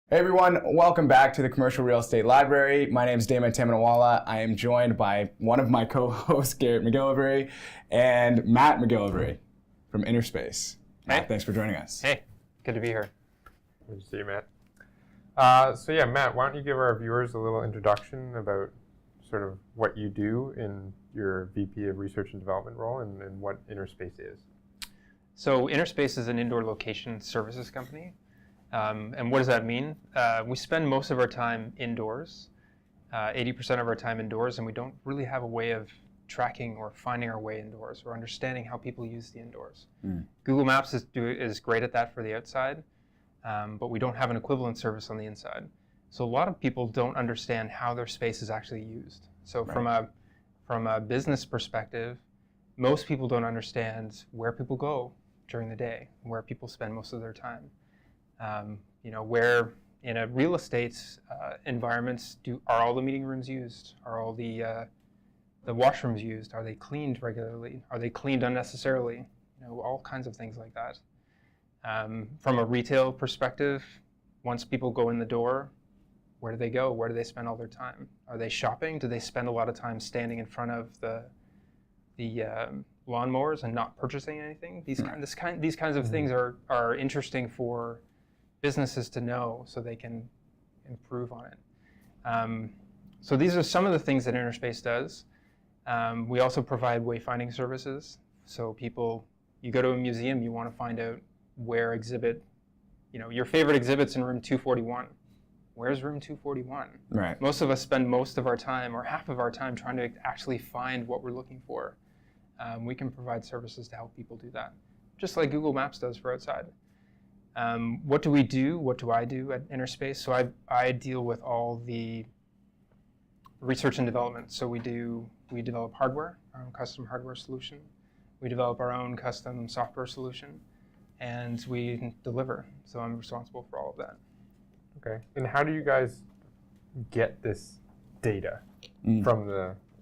Hey everyone, welcome back to the Commercial Real Estate Library. My name is Damon Tamanawala. I am joined by one of my co-hosts, Garrett MacGillivray, and Matt MacGillivray from Interspace. Matt, thanks for joining us. Hey, good to be here. Good to see you, Matt. Matt, why don't you give our viewers a little introduction about sort of what you do in your VP of Research and Development role and what Innerspace is. So Interspace is an indoor location services company. And what does that mean? We spend most of our time indoors, 80% of our time indoors, and we don't really have a way of tracking or finding our way indoors or understanding how people use the indoors. Google Maps is great at that for the outside, but we don't have an equivalent service on the inside. So a lot of people don't understand how their space is actually used. So from a business perspective, most people don't understand where people go during the day, where people spend most of their time. Where in a real estate environments are all the meeting rooms used? Are all the washrooms used? Are they cleaned regularly? Are they cleaned unnecessarily? All kinds of things like that. From a retail perspective, once people go in the door, where do they go? Where do they spend all their time? Are they shopping? Do they spend a lot of time standing in front of the lawnmowers and not purchasing anything? These kinds of things are interesting for businesses to know so they can improve on it. So these are some of the things that Interspace does. We also provide wayfinding services. So you go to a museum, you want to find out where your favorite exhibit's in room 241. Where's room 241? Right. Most of us spend most of our time or half of our time trying to actually find what we're looking for. We can provide services to help people do that, just like Google Maps does for outside. What do we do? What do I do at Interspace? So I deal with all the research and development. So we develop hardware, our own custom hardware solution. We develop our own custom software solution, and we deliver. So I'm responsible for all of that. Okay. And how do you guys get this data from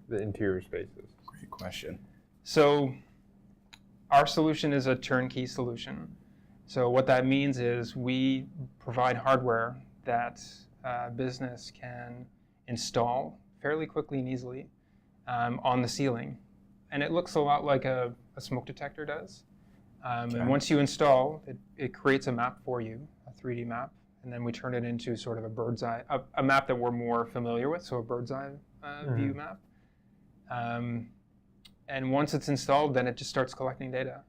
the interior spaces? Great question. So our solution is a turnkey solution. So what that means is we provide hardware that business can install fairly quickly and easily on the ceiling. And it looks a lot like a smoke detector does. And once you install, it creates a map for you, a 3D map, and then we turn it into sort of a bird's eye, a map that we're more familiar with, so a bird's eye view map. And once it's installed, then it just starts collecting data.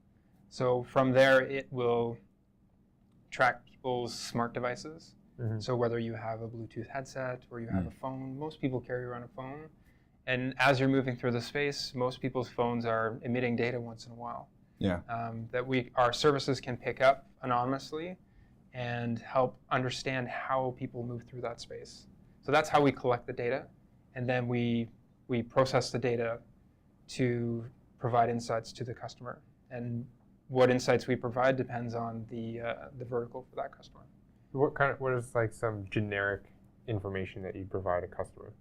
So from there, it will track people's smart devices. So whether you have a Bluetooth headset or you have a phone, most people carry around a phone. And as you're moving through the space, most people's phones are emitting data once in a while. Yeah. That our services can pick up anonymously and help understand how people move through that space. So that's how we collect the data. And then we process the data to provide insights to the customer. And what insights we provide depends on the vertical for that customer. What is like some generic information that you provide a customer?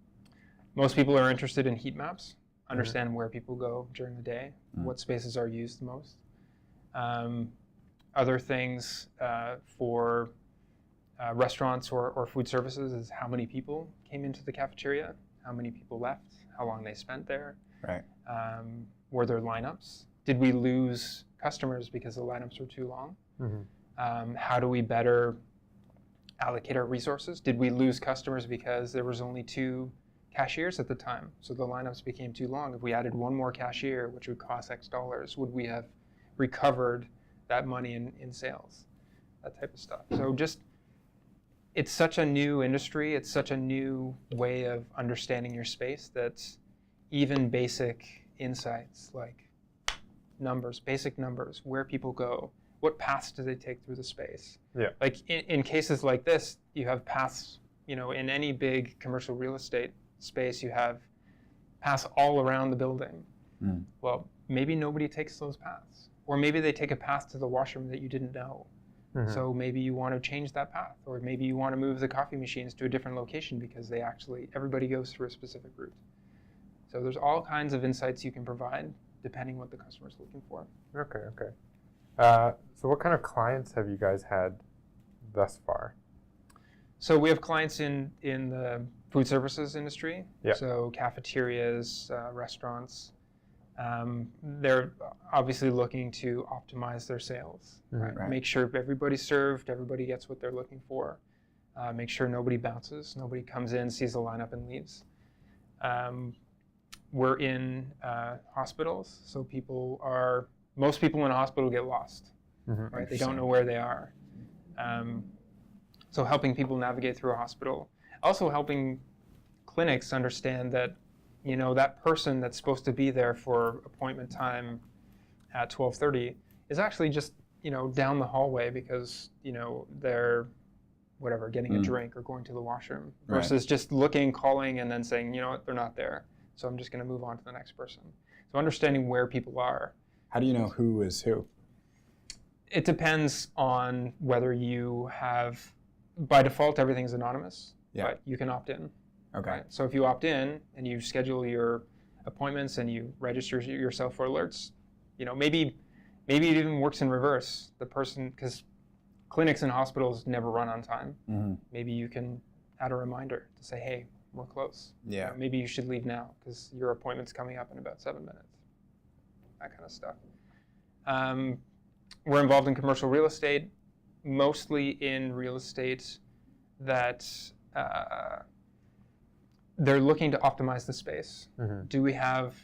Most people are interested in heat maps, understand where people go during the day, what spaces are used the most. Other things for restaurants or food services is how many people came into the cafeteria, how many people left, how long they spent there. Right. Were there lineups? Did we lose customers because the lineups were too long? How do we better allocate our resources? Did we lose customers because there was only 2 cashiers at the time, so the lineups became too long? If we added 1 more cashier, which would cost X dollars, would we have recovered that money in sales? That type of stuff. So it's such a new industry, it's such a new way of understanding your space that even basic insights like basic numbers, where people go, what paths do they take through the space? Yeah. Like in cases like this, you have paths, in any big commercial real estate space, you have paths all around the building. Well, maybe nobody takes those paths. Or maybe they take a path to the washroom that you didn't know. So maybe you want to change that path. Or maybe you want to move the coffee machines to a different location because everybody goes through a specific route. So there's all kinds of insights you can provide depending what the customer's looking for. Okay. So what kind of clients have you guys had thus far? So we have clients in the food services industry. Yeah. So cafeterias, restaurants. They're obviously looking to optimize their sales, right? Right. Make sure everybody's served, everybody gets what they're looking for. Make sure nobody bounces, nobody comes in, sees the lineup and leaves. We're in hospitals, so most people in a hospital get lost, right? They don't know where they are. So helping people navigate through a hospital. Also helping clinics understand that, that person that's supposed to be there for appointment time at 12:30 is actually just, down the hallway because, they're getting a drink or going to the washroom versus just looking, calling, and then saying, they're not there. So I'm just going to move on to the next person. So understanding where people are. How do you know who is who? It depends on whether you have, by default, everything's anonymous, but you can opt in. Okay. Right? So if you opt in and you schedule your appointments and you register yourself for alerts, maybe it even works in reverse. The person, because clinics and hospitals never run on time. Maybe you can add a reminder to say, hey, we're close. Yeah. Maybe you should leave now because your appointment's coming up in about 7 minutes. That kind of stuff. We're involved in commercial real estate, mostly in real estate that they're looking to optimize the space. Do we have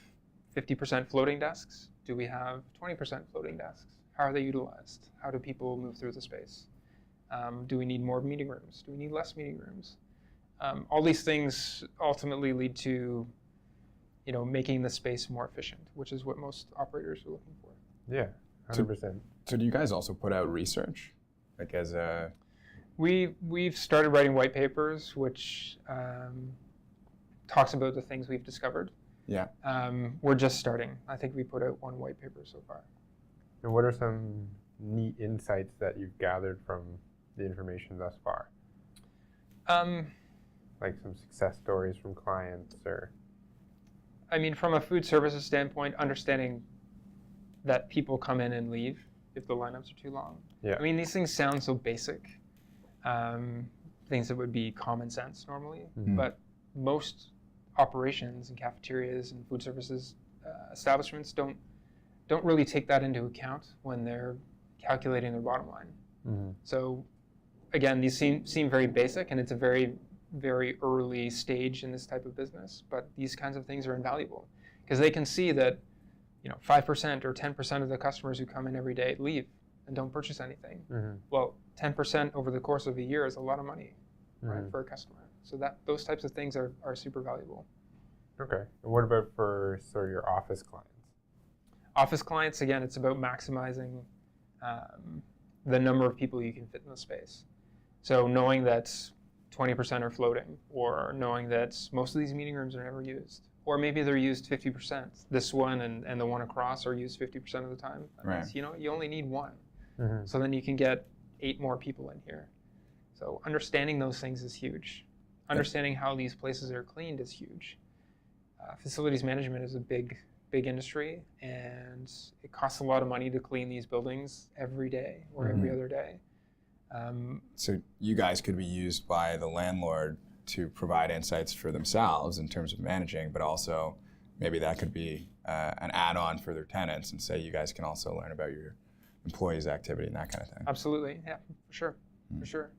50% floating desks? Do we have 20% floating desks? How are they utilized? How do people move through the space? Do we need more meeting rooms? Do we need less meeting rooms? All these things ultimately lead to, making the space more efficient, which is what most operators are looking for. Yeah, 100%. So do you guys also put out research, like as a? We've started writing white papers, which talks about the things we've discovered. Yeah. We're just starting. I think we put out one white paper so far. And what are some neat insights that you've gathered from the information thus far? Like some success stories from clients or? From a food services standpoint, understanding that people come in and leave if the lineups are too long. Yeah. These things sound so basic, things that would be common sense normally, but most operations and cafeterias and food services establishments don't really take that into account when they're calculating their bottom line. So again, these seem very basic, and it's a very, very early stage in this type of business, but these kinds of things are invaluable because they can see that 5% or 10% of the customers who come in every day leave and don't purchase anything. Well, 10% over the course of a year is a lot of money, right, for a customer. So those types of things are super valuable. Okay. And what about for sort of your office clients? Office clients, again, it's about maximizing the number of people you can fit in the space. So knowing that 20% are floating, or knowing that most of these meeting rooms are never used, or maybe they're used 50%. This one and the one across are used 50% of the time. Right. You only need one. So then you can get 8 more people in here. So understanding those things is huge. Understanding how these places are cleaned is huge. Facilities management is a big industry, and it costs a lot of money to clean these buildings every day or every other day. So you guys could be used by the landlord to provide insights for themselves in terms of managing, but also maybe that could be an add-on for their tenants, and say you guys can also learn about your employees' activity and that kind of thing. Absolutely, yeah, for sure, for sure.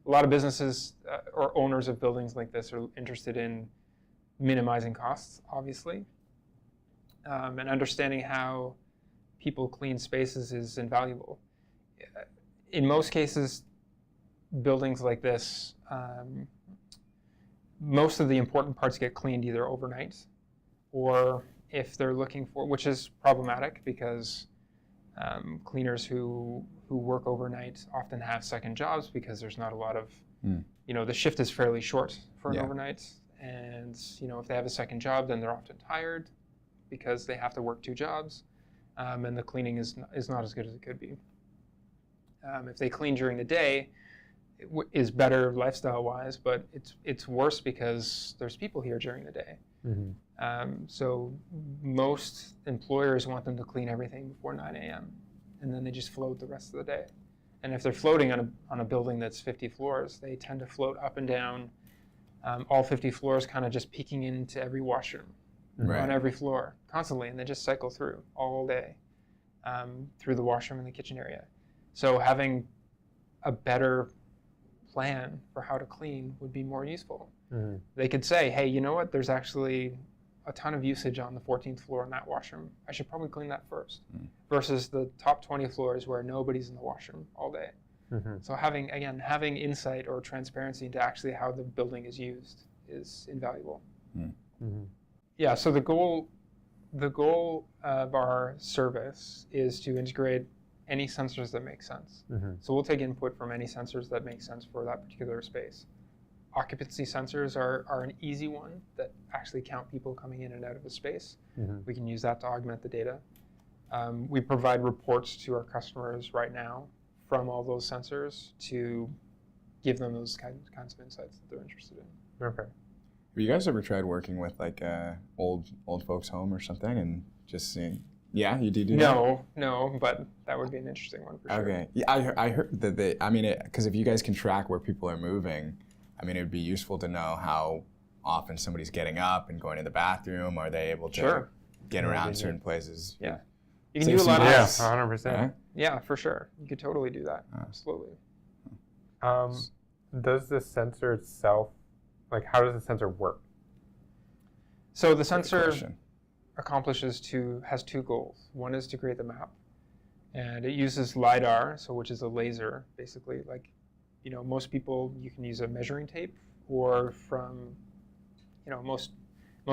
A lot of businesses or owners of buildings like this are interested in minimizing costs, obviously, and understanding how people clean spaces is invaluable. In most cases, buildings like this, most of the important parts get cleaned either overnight, or if they're looking for, which is problematic because cleaners who work overnight often have second jobs because there's not a lot of, the shift is fairly short for an overnight. And, if they have a second job, then they're often tired because they have to work 2 jobs. And the cleaning is not as good as it could be. If they clean during the day, it is better lifestyle-wise, but it's worse because there's people here during the day. So most employers want them to clean everything before 9 a.m. and then they just float the rest of the day. And if they're floating on a building that's 50 floors, they tend to float up and down all 50 floors, kind of just peeking into every washroom on every floor constantly, and they just cycle through all day through the washroom and the kitchen area. So having a better plan for how to clean would be more useful. They could say, hey, you know what, there's actually a ton of usage on the 14th floor in that washroom. I should probably clean that first, versus the top 20 floors where nobody's in the washroom all day. So having insight or transparency into actually how the building is used is invaluable. Yeah, so the goal of our service is to integrate any sensors that make sense. So we'll take input from any sensors that make sense for that particular space. Occupancy sensors are an easy one that actually count people coming in and out of a space. We can use that to augment the data. We provide reports to our customers right now from all those sensors to give them those kinds of insights that they're interested in. Okay. Have you guys ever tried working with like a old folks home or something and just seeing? Yeah, you do that? No, but that would be an interesting one for sure. Okay. Yeah, I heard that because if you guys can track where people are moving, I mean, it would be useful to know how often somebody's getting up and going to the bathroom. Are they able to get around certain places? Yeah. You can do a lot of that. this. 100%. Yeah, for sure. You could totally do that. Absolutely. Does the sensor itself, like, how does the sensor work? So the sensor has two goals. One is to create the map, and it uses LiDAR, which is a laser, basically. Like, most people, you can use a measuring tape, or from, most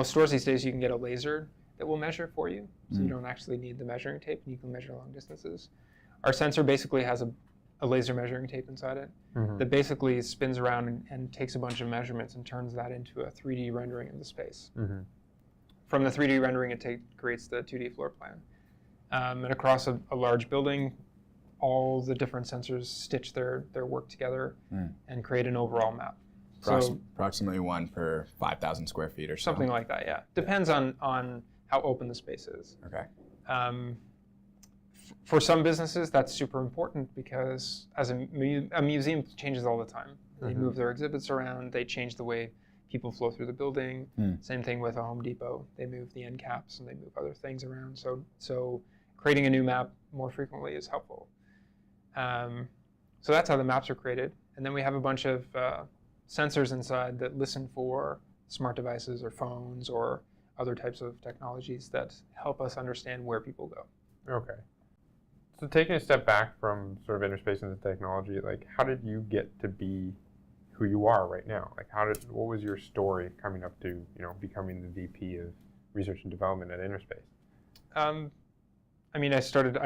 stores these days, you can get a laser that will measure for you, so you don't actually need the measuring tape, and you can measure long distances. Our sensor basically has a laser measuring tape inside it that basically spins around and takes a bunch of measurements and turns that into a 3D rendering of the space. From the 3D rendering, it creates the 2D floor plan. And across a large building, all the different sensors stitch their work together and create an overall map. Approximately one per 5,000 square feet or so. Something like that, yeah. Depends on how open the space is. Okay. For some businesses, that's super important because as a museum changes all the time. They move their exhibits around, they change the way people flow through the building. Same thing with a Home Depot. They move the end caps and they move other things around. So creating a new map more frequently is helpful. So that's how the maps are created. And then we have a bunch of sensors inside that listen for smart devices or phones or other types of technologies that help us understand where people go. Okay. So taking a step back from sort of Interspace and the technology, like, how did you get to be who you are right now? Like, what was your story coming up to, becoming the VP of Research and Development at Interspace? I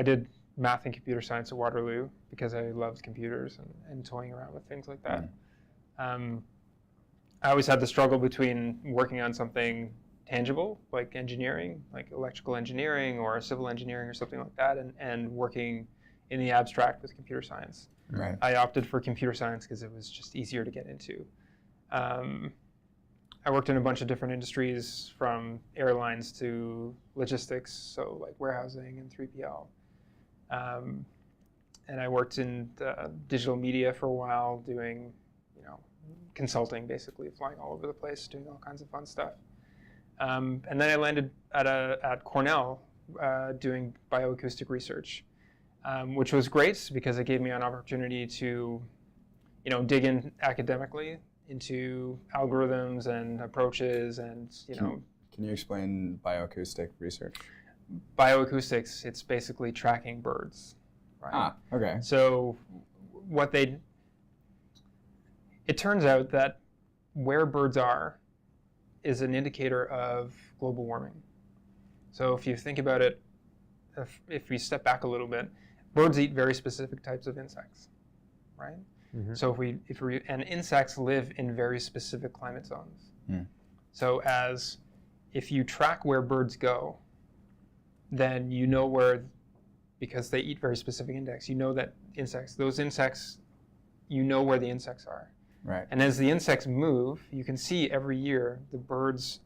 did math and computer science at Waterloo because I loved computers and toying around with things like that. I always had the struggle between working on something tangible, like engineering, like electrical engineering or civil engineering or something like that, and working in the abstract with computer science. Right. I opted for computer science because it was just easier to get into. I worked in a bunch of different industries, from airlines to logistics, so like warehousing and 3PL. And I worked in digital media for a while, doing, consulting, basically, flying all over the place, doing all kinds of fun stuff. And then I landed at Cornell doing bioacoustic research, which was great because it gave me an opportunity to, dig in academically into algorithms and approaches and, Can you explain bioacoustic research? Bioacoustics, it's basically tracking birds, right? Okay. So it turns out that where birds are is an indicator of global warming. So if you think about it, if we step back a little bit, birds eat very specific types of insects, right? So and insects live in very specific climate zones. So if you track where birds go, then you know where, because they eat very specific insects, you know that those insects, you know where the insects are. Right. And as the insects move, you can see every year the birds,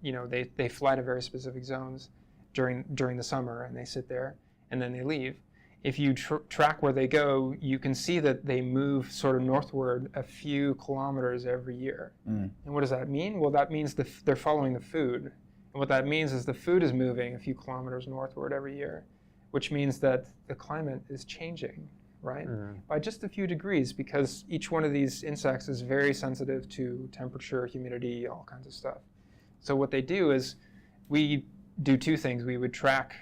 they fly to very specific zones during the summer, and they sit there, and then they leave. if you track where they go, you can see that they move sort of northward a few kilometers every year. And what does that mean? Well, that means they're following the food. And what that means is the food is moving a few kilometers northward every year, which means that the climate is changing, right? By just a few degrees, because each one of these insects is very sensitive to temperature, humidity, all kinds of stuff. So what they do is we do two things. We would track,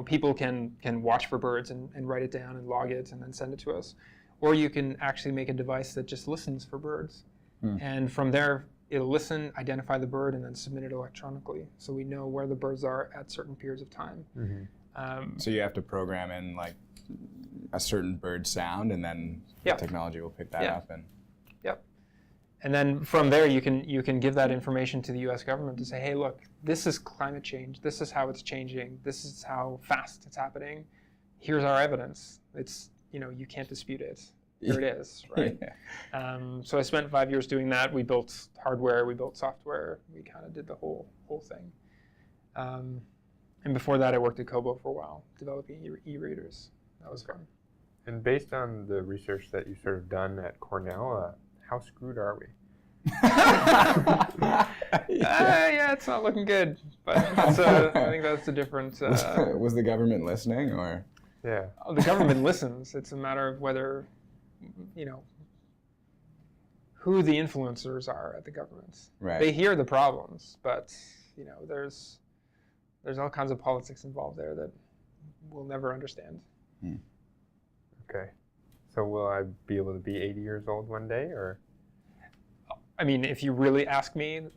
people can watch for birds and write it down and log it and then send it to us. Or you can actually make a device that just listens for birds. And from there, it'll listen, identify the bird, and then submit it electronically. So we know where the birds are at certain periods of time. So you have to program in like a certain bird sound, and then the technology will pick that up. And then from there, you can give that information to the U.S. government to say, hey, look, this is climate change. This is how it's changing. This is how fast it's happening. Here's our evidence. It's, you can't dispute it. Here it is, right? So I spent 5 years doing that. We built hardware. We built software. We kind of did the whole thing. And before that, I worked at Kobo for a while, developing e-readers. That was fun. And based on the research that you've sort of done at Cornell, how screwed are we? Yeah, it's not looking good. But I think that's a different... Was the government listening, or? Yeah. The government listens. It's a matter of whether, who the influencers are at the government. Right. They hear the problems, but, there's all kinds of politics involved there that we'll never understand. Okay. So will I be able to be 80 years old one day, or? I mean, if you really ask me,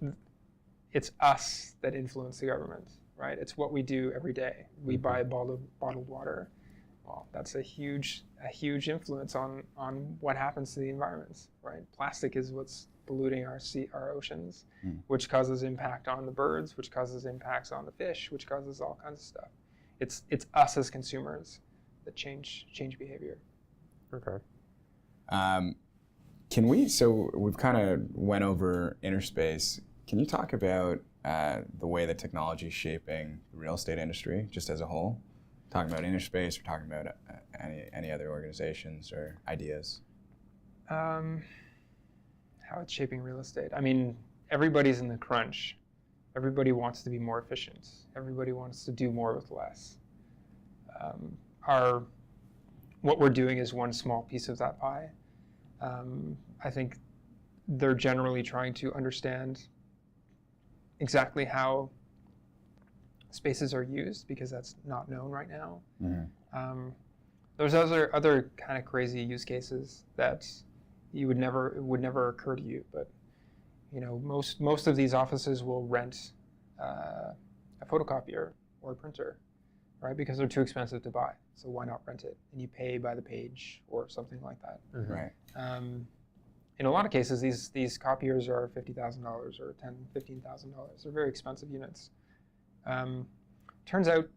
it's us that influence the government, right? It's what we do every day. We buy bottled water. Well, that's a huge influence on what happens to the environment, right? Plastic is what's polluting our oceans, which causes impact on the birds, which causes impacts on the fish, which causes all kinds of stuff. It's us as consumers that change behavior. Okay. So we've kind of went over Interspace. Can you talk about the way that technology is shaping the real estate industry just as a whole? Talking about Interspace, or talking about any other organizations or ideas? How it's shaping real estate. I mean, everybody's in the crunch. Everybody wants to be more efficient. Everybody wants to do more with less. What we're doing is one small piece of that pie. I think they're generally trying to understand exactly how spaces are used, because that's not known right now. There's other kind of crazy use cases that would never occur to you, but most of these offices will rent a photocopier or a printer, right? Because they're too expensive to buy. So why not rent it? And you pay by the page or something like that. Right. In a lot of cases, these copiers are $50,000 or $10,000, $15,000. They're very expensive units. Turns out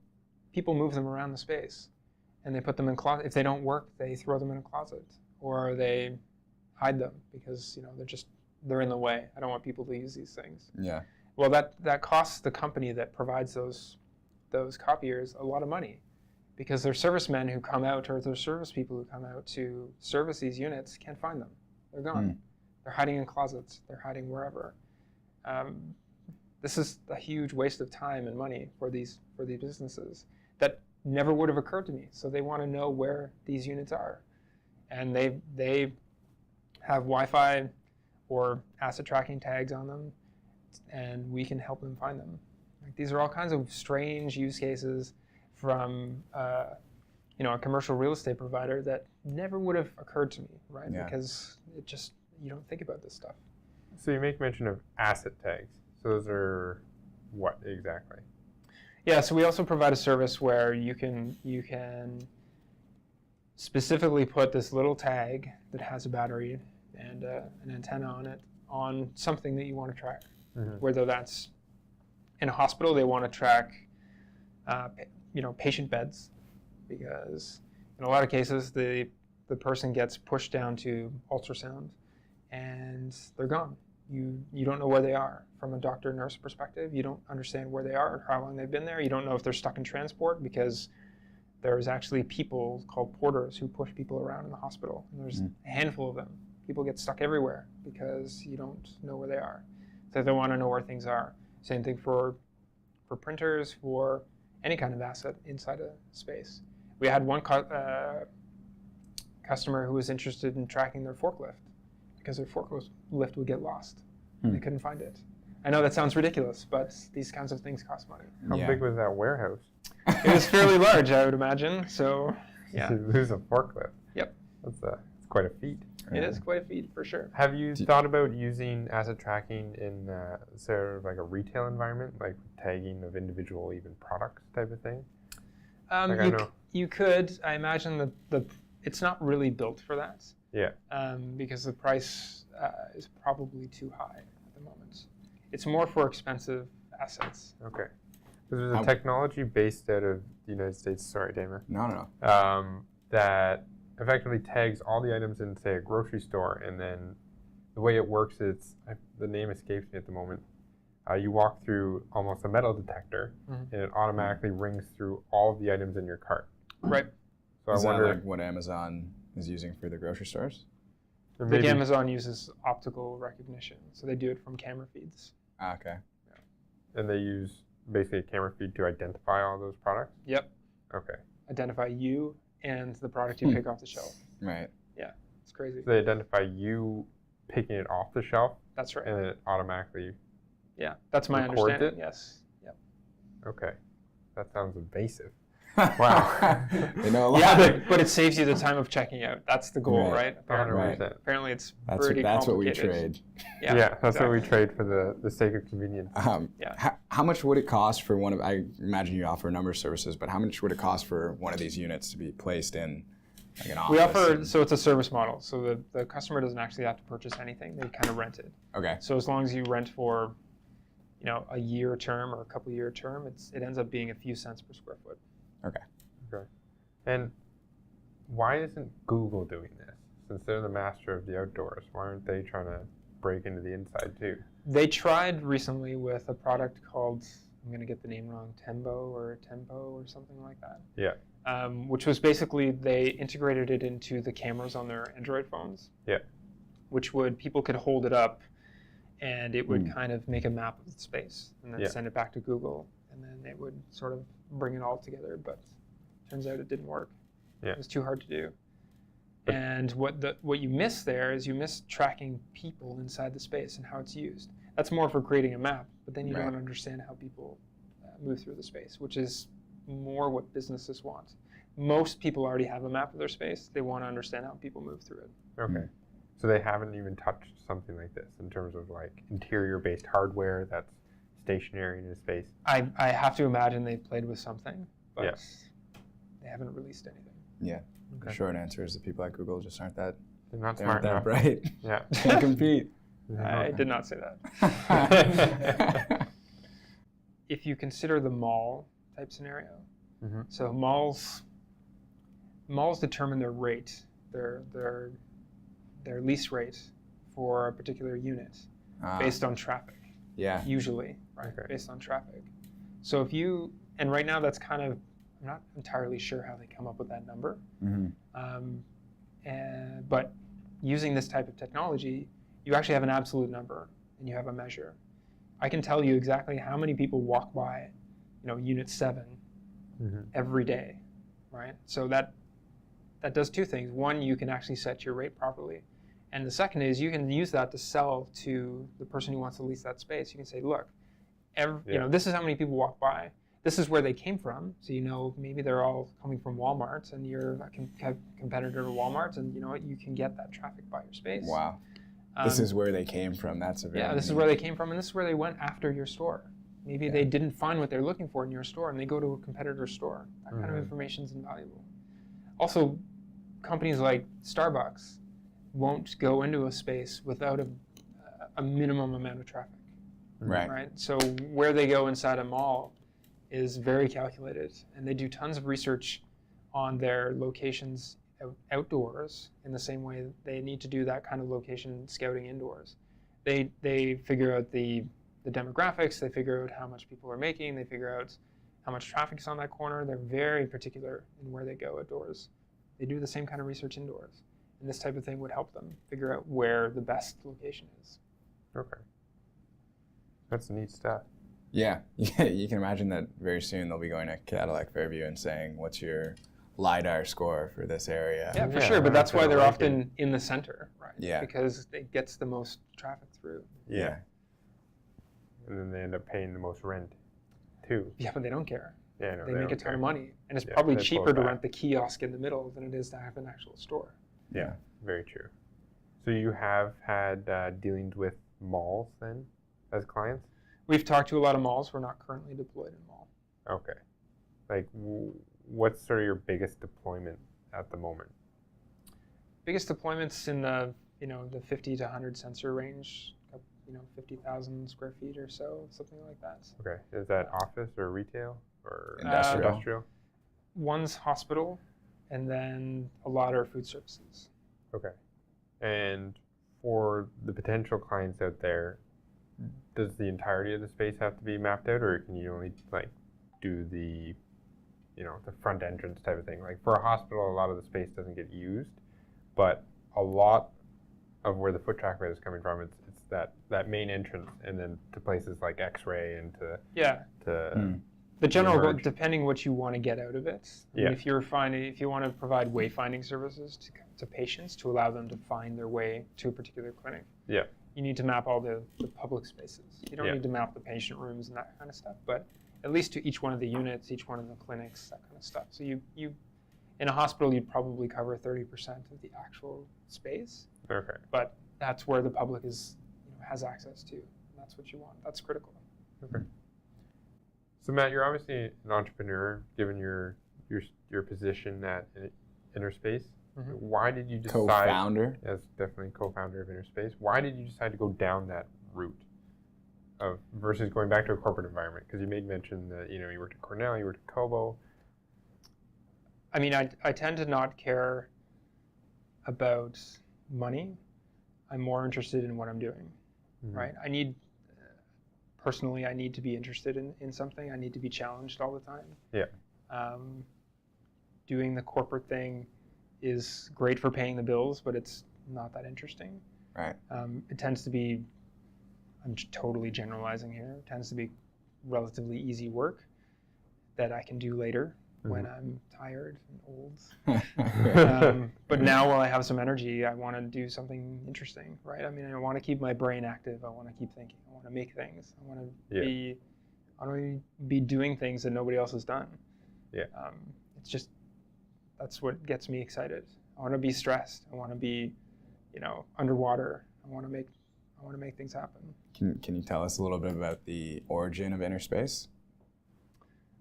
people move them around the space, and they put them in closet. If they don't work, they throw them in a closet, or they hide them because they're in the way. I don't want people to use these things. Yeah. Well, that costs the company that provides those copiers a lot of money, because their servicemen who come out, or their service people who come out to service these units, can't find them. They're gone. They're hiding in closets. They're hiding wherever. This is a huge waste of time and money for these businesses that never would have occurred to me. So they want to know where these units are, and they have Wi-Fi or asset tracking tags on them, and we can help them find them. Like, these are all kinds of strange use cases from a commercial real estate provider that never would have occurred to me, right? Yeah. Because you don't think about this stuff. So you make mention of asset tags. So those are what exactly? Yeah, so we also provide a service where you can specifically put this little tag that has a battery and an antenna on it on something that you want to track. Whether that's in a hospital, they want to track patient beds, because in a lot of cases the person gets pushed down to ultrasound and they're gone. You don't know where they are. From a doctor-nurse perspective, you don't understand where they are or how long they've been there. You don't know if they're stuck in transport because there's actually people called porters who push people around in the hospital. And there's a handful of them. People get stuck everywhere because you don't know where they are. So they want to know where things are. Same thing for printers, for any kind of asset inside a space. We had one customer who was interested in tracking their forklift because their forklift would get lost. They couldn't find it. I know that sounds ridiculous, but these kinds of things cost money. How big was that warehouse? It was fairly large, I would imagine. So, yeah. To lose a forklift. Yep. That's quite a feat. It is quite a feat, for sure. Have you thought about using asset tracking in sort of like a retail environment, like tagging of individual even products type of thing? You could. I imagine that it's not really built for that. Yeah. Because the price is probably too high at the moment. It's more for expensive assets. Okay. There's a technology based out of the United States. Sorry, Dama. No. That effectively tags all the items in, say, a grocery store, and then the way it works is, the name escapes me at the moment. You walk through almost a metal detector, and it automatically rings through all of the items in your cart. Right. So I wonder, that like what Amazon is using for the grocery stores? I think Amazon uses optical recognition, so they do it from camera feeds. Okay. Yeah. And they use basically a camera feed to identify all those products? Yep. Okay. Identify you and the product you pick off the shelf. Right. Yeah, it's crazy. So they identify you picking it off the shelf? That's right. And then it automatically that's my understanding. It? Yes. Yep. Okay. That sounds invasive. Wow. They know a lot. Yeah, but it saves you the time of checking out. That's the goal, right? Apparently it's pretty complicated. That's what we trade. Yeah, that's what we trade for the sake of convenience. How much would it cost for one of, I imagine you offer a number of services, but how much would it cost for one of these units to be placed in like an office? We offer, so it's a service model. So the customer doesn't actually have to purchase anything. They kind of rent it. Okay. So as long as you rent for, a year term or a couple year term, it ends up being a few cents per square foot. Okay. And why isn't Google doing this? Since they're the master of the outdoors, why aren't they trying to break into the inside too? They tried recently with a product called, I'm going to get the name wrong, Tempo or something like that. Yeah. Which was basically, they integrated it into the cameras on their Android phones. Yeah. Which people could hold it up and it would kind of make a map of the space and then send it back to Google, and then it would sort of bring it all together, but turns out it didn't work. Yeah. It was too hard to do. And what you miss there is you miss tracking people inside the space and how it's used. That's more for creating a map, but then you don't understand how people move through the space, which is more what businesses want. Most people already have a map of their space. They want to understand how people move through it. Okay. So they haven't even touched something like this in terms of like interior-based hardware that's stationary in a space? I have to imagine they've played with something, but they haven't released anything. Yeah. Okay. The short answer is that people at Google just aren't that. They're not smart enough. Bright. Yeah. Can't compete. I did not say that. If you consider the mall type scenario, so malls determine their rate, their lease rate for a particular unit based on traffic. Yeah. Usually, right? Okay. Based on traffic. So and right now that's kind of, I'm not entirely sure how they come up with that number. But using this type of technology, you actually have an absolute number and you have a measure. I can tell you exactly how many people walk by, unit 7 every day, right? So that does two things. One, you can actually set your rate properly. And the second is you can use that to sell to the person who wants to lease that space. You can say, look, this is how many people walk by. This is where they came from. So, maybe they're all coming from Walmart and you're a competitor to Walmart, and you can get that traffic by your space. Wow. This is where they came from. That's a very this is where they came from, and this is where they went after your store. Maybe they didn't find what they're looking for in your store and they go to a competitor's store. That kind of information is invaluable. Also, companies like Starbucks won't go into a space without a minimum amount of traffic. Right. So where they go inside a mall is very calculated, and they do tons of research on their locations outdoors in the same way they need to do that kind of location scouting indoors. They figure out the demographics, they figure out how much people are making, they figure out how much traffic is on that corner. They're very particular in where they go outdoors. They do the same kind of research indoors. And this type of thing would help them figure out where the best location is. Okay. That's neat stuff. Yeah, you can imagine that very soon they'll be going to Cadillac Fairview and saying, what's your LiDAR score for this area? Yeah, for sure, but that's why they're often in the center, right? Yeah. Because it gets the most traffic through. Yeah. And then they end up paying the most rent, too. Yeah, but they don't care. Yeah, no, They make a ton of money. And it's Yeah, probably they cheaper pull it to back. rent the kiosk in the middle than it is to have an actual store. Yeah, very true. So you have had dealings with malls then as clients? We've talked to a lot of malls. We're not currently deployed in mall. Okay. Like, what's sort of your biggest deployment at the moment? Biggest deployments in the the 50 to 100 sensor range, 50,000 square feet or so, something like that. Okay. Is that office or retail or Industrial. One's hospital, and then a lot are food services. Okay. And for the potential clients out there, does the entirety of the space have to be mapped out, or can you only do the the front entrance type of thing? Like for a hospital, a lot of the space doesn't get used, but a lot of where the foot traffic is coming from, it's that main entrance, and then to places like X-ray and to the general goal, emerge. depending what you want to get out of it. I mean, if you want to provide wayfinding services to patients to allow them to find their way to a particular clinic, you need to map all the public spaces. You don't need to map the patient rooms and that kind of stuff, but at least to each one of the units, each one of the clinics, that kind of stuff. So you in a hospital, you'd probably cover 30% of the actual space. Okay. But that's where the public has access to. And that's what you want. That's critical. Okay. So Matt, you're obviously an entrepreneur, given your position at Interspace. Mm-hmm. Why did you decide? Co-founder. As definitely co-founder of Interspace. Why did you decide to go down that route of versus going back to a corporate environment? Because you made mention that you worked at Cornell, you worked at Kobo. I mean, I tend to not care about money. I'm more interested in what I'm doing, right? Personally, I need to be interested in something. I need to be challenged all the time. Yeah. Doing the corporate thing is great for paying the bills, but it's not that interesting. Right. It tends to be, I'm totally generalizing here, it tends to be relatively easy work that I can do later when I'm tired and old. But now while I have some energy, I want to do something interesting, right? I mean, I want to keep my brain active. I want to keep thinking. I want to make things. I want to be doing things that nobody else has done. Yeah. It's just, that's what gets me excited. I want to be stressed. I want to be, underwater. I want to make things happen. Can you tell us a little bit about the origin of Interspace?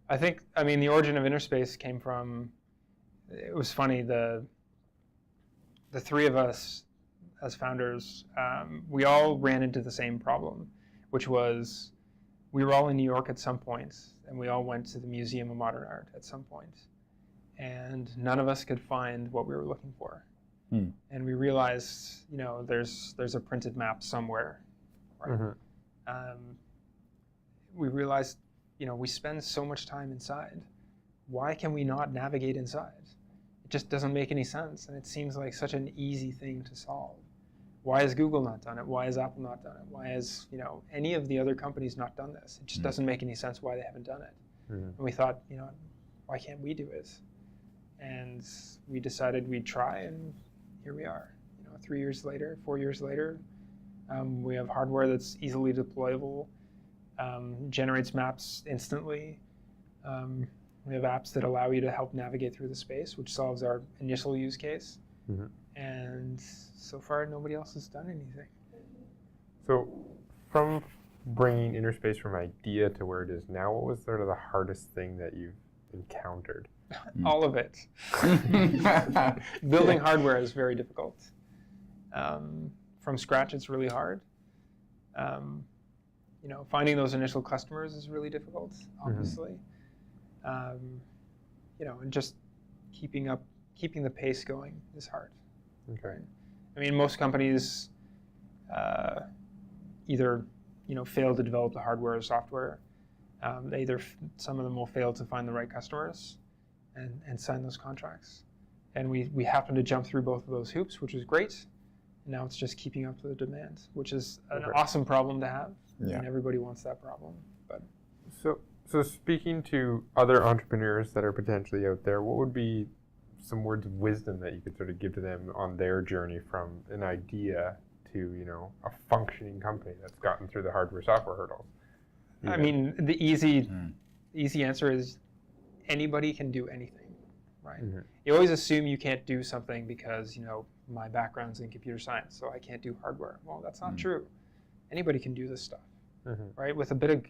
The origin of Interspace came from, it was funny, the three of us as founders, we all ran into the same problem, which was we were all in New York at some point, and we all went to the Museum of Modern Art at some point, and none of us could find what we were looking for. And we realized, there's a printed map somewhere, right? We realized, we spend so much time inside. Why can we not navigate inside? It just doesn't make any sense, and it seems like such an easy thing to solve. Why has Google not done it? Why has Apple not done it? Why has any of the other companies not done this? It just doesn't make any sense why they haven't done it. And we thought, why can't we do it? And we decided we'd try, and here we are. 3 years later, 4 years later, we have hardware that's easily deployable. Generates maps instantly. We have apps that allow you to help navigate through the space, which solves our initial use case. And so far, nobody else has done anything. So from bringing Interspace from idea to where it is now, what was sort of the hardest thing that you've encountered? All of it. Building hardware is very difficult. From scratch, it's really hard. Finding those initial customers is really difficult, obviously. And just keeping the pace going is hard. Okay. I mean, most companies either fail to develop the hardware or software, Some of them will fail to find the right customers and sign those contracts. And we happen to jump through both of those hoops, which is great. And now it's just keeping up to the demand, which is an awesome problem to have. Yeah. And everybody wants that problem. But So speaking to other entrepreneurs that are potentially out there, what would be some words of wisdom that you could sort of give to them on their journey from an idea to, a functioning company that's gotten through the hardware software hurdles? I mean, the easy answer is anybody can do anything, right? Mm-hmm. You always assume you can't do something because, my background's in computer science, so I can't do hardware. Well, that's not true. Anybody can do this stuff, right? With a bit of,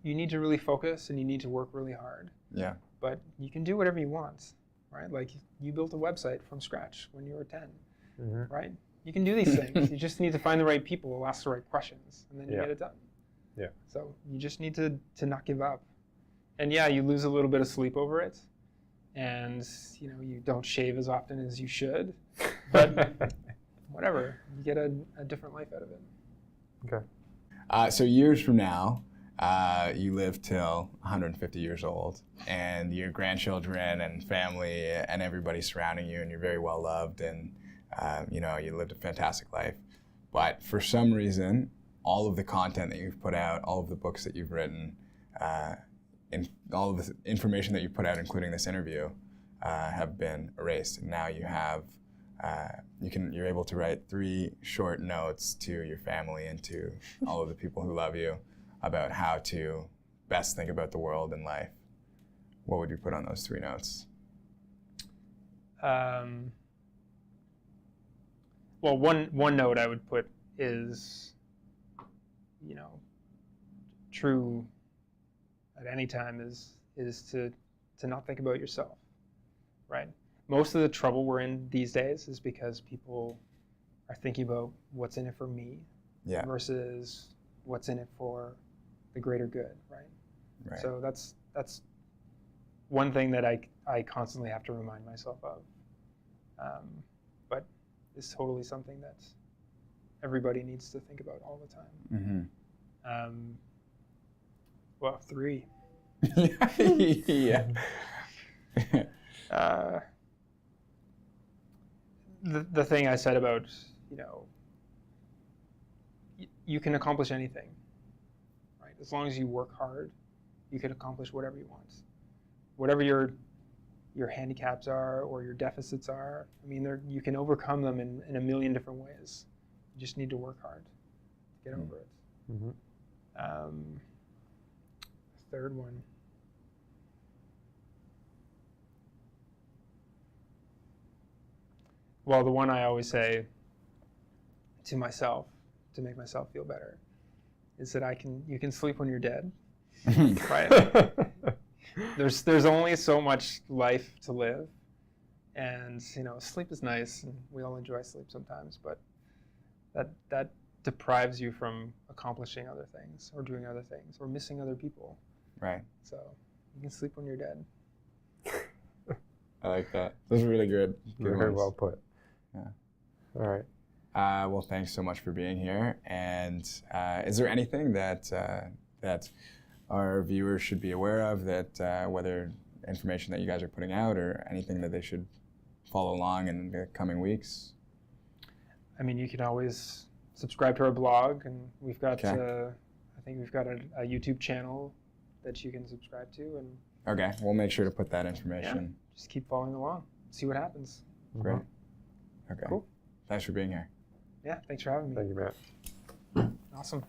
you need to really focus and you need to work really hard. Yeah. But you can do whatever you want, right? Like you built a website from scratch when you were 10, right? You can do these things. You just need to find the right people who ask the right questions, and then you get it done. Yeah. So you just need to not give up. And yeah, you lose a little bit of sleep over it, and you don't shave as often as you should, but whatever, you get a different life out of it. Okay. So years from now, you live till 150 years old, and your grandchildren and family and everybody surrounding you, and you're very well loved, and you lived a fantastic life. But for some reason, all of the content that you've put out, all of the books that you've written, and all of the information that you've put out, including this interview, have been erased. And now you have, you're able to write 3 short notes to your family and to all of the people who love you about how to best think about the world and life. What would you put on those 3 notes? Well, one note I would put is, true at any time is to not think about yourself, right? Most of the trouble we're in these days is because people are thinking about what's in it for me versus what's in it for the greater good, right? So that's one thing that I constantly have to remind myself of. But it's totally something that everybody needs to think about all the time. Well, 3. Yeah. The thing I said about, you can accomplish anything, right? As long as you work hard, you can accomplish whatever you want. Whatever your handicaps are or your deficits are, you can overcome them in a million different ways. You just need to work hard to get over it. Third one. Well, the one I always say to myself to make myself feel better is that you can sleep when you're dead, right? There's only so much life to live, and sleep is nice, and we all enjoy sleep sometimes, but that deprives you from accomplishing other things or doing other things or missing other people. Right. So you can sleep when you're dead. I like that. Those are really good. Very well put. Yeah. All right. Well, thanks so much for being here. And is there anything that our viewers should be aware of, that whether information that you guys are putting out or anything that they should follow along in the coming weeks? You can always subscribe to our blog, and we've got, I think we've got a YouTube channel that you can subscribe to. And okay, we'll make sure to put that information. Yeah, just keep following along, see what happens. Great. Okay. Cool. Thanks for being here. Yeah, thanks for having me. Thank you, Matt. Awesome.